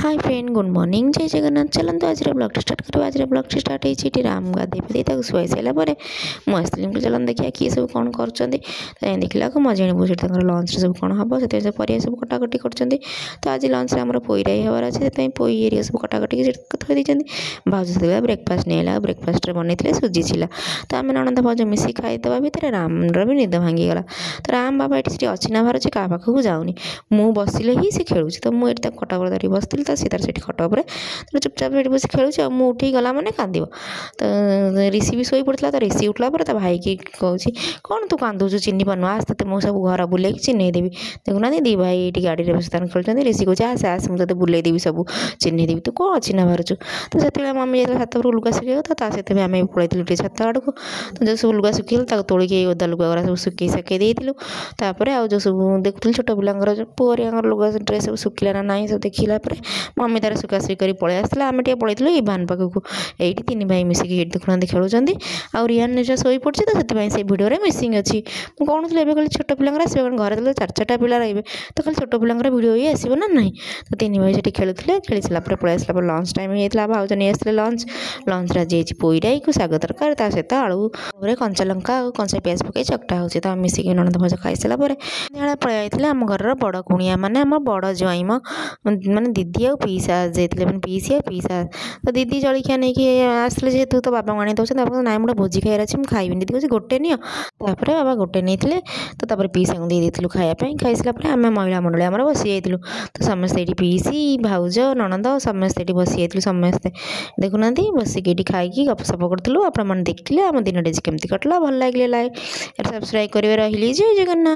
Hi friend good morning जय जगन्नाथ चलते आज ब्लॉग स्टार्ट करवा आज ब्लॉग स्टार्ट होती राम गाधे पाधे शुआई सारापर मुझे चलन देखिए किए सब कौन कर देखला मजाणी बुझे लंच सब कौन हम से सब पर सब कटाकटी कर तो आज लंच आम पोईराई हबार अच्छे से पोई एरिया सब कटाकटी थी भाज से ब्रेकफास्ट नहीं ब्रेकफास्ट बनई सुजी छिला तो आम नणंद भाज मिसी खाईदे भितर रामर भी निद भांगीगला तो राम बाबा ये अच्छी ना बाहर क्या पाखक जाऊनी मु बसिले ही सी खेलुची तो मुझे खटा धरी बसती तो सी तार से खट उपर चुपचाप ये बस खेलुची मु उठी गला मैंने कांद तो ऋषि भी शोई पड़ा तो ऋषि उठला पर भाई की कहूँ कौन तू कांदुचु चिन्ह पानु आस ते मु सब घर बुले चिन्ह देवी देखुना दी भाई ये गाड़ी में बस खेलते ऋषि कहे आस आस मुझे बुले देवी सब चिन्ह देवी तू कौन अच्छी ना बाहर तो से मम्मी जाता छात पर लुगा सुखा था से आम पलैलु छात आड़ को तो जो सब लुगा सुखी तोलिक ओदा लुगा सब सुखी साके देलु तापर आ जो सब देखुली छोट पिलांर पुअर लुगा ड्रेस सब सुखिला ना ना सब देखला मम्मी तार सुखासुखी कर पलि आसला आम पलैलु इभान पाखक ये तीन भाई मिसिक ये देखुना खेलुँच आउ रियान निजा शोई पड़ी तो से भिडियो मिसिंग अच्छी मुझे कौन थी खाली छोट पिलांर आस घर जो चार चार्टा पिला रे तो खाली छोट पिलांर भिडियो ही आसो ना ना तो तीन भाई से खेलुले खेली सारापर पलि आसला लंच टाइम होता भाज नहीं आसले लंच लंच आज पोईराई को शाग तरकारी ता सहित आलू कंचा लंका कंचा पियाज पकई चकटा हो तो मिसिक नणंद भजा खाई सारापर पलि जाते आम घर बड़ कुणिया माने आम बड़ ज्वाई माने दीदी आ पीसा जाते मैंने पीसी आ पीसा तो दीदी जलिखिया नहीं कि आसले जेहेतु तो बाबा आनी दौर बाबा ना मुझे भोजी खाइबार अच्छी मुझे खाइबी दीदी कहे गोटे नियो तापर बाबा गोटे नहीं तो पीसा को देदेलु खायापी खाई सारापर आम महिला मंडली आम बसी जाइलु तो समस्ते ये पीसी भाउज नणंद समस्ते ये बसी जाइलु समस्ते देखुना बसिक खाई गपसप करूँ आपण मैंने देखिले आम दिन केमती कटला भल लगे लाइक सब्सक्राइब करेंगे रही जय जगन्नाथ।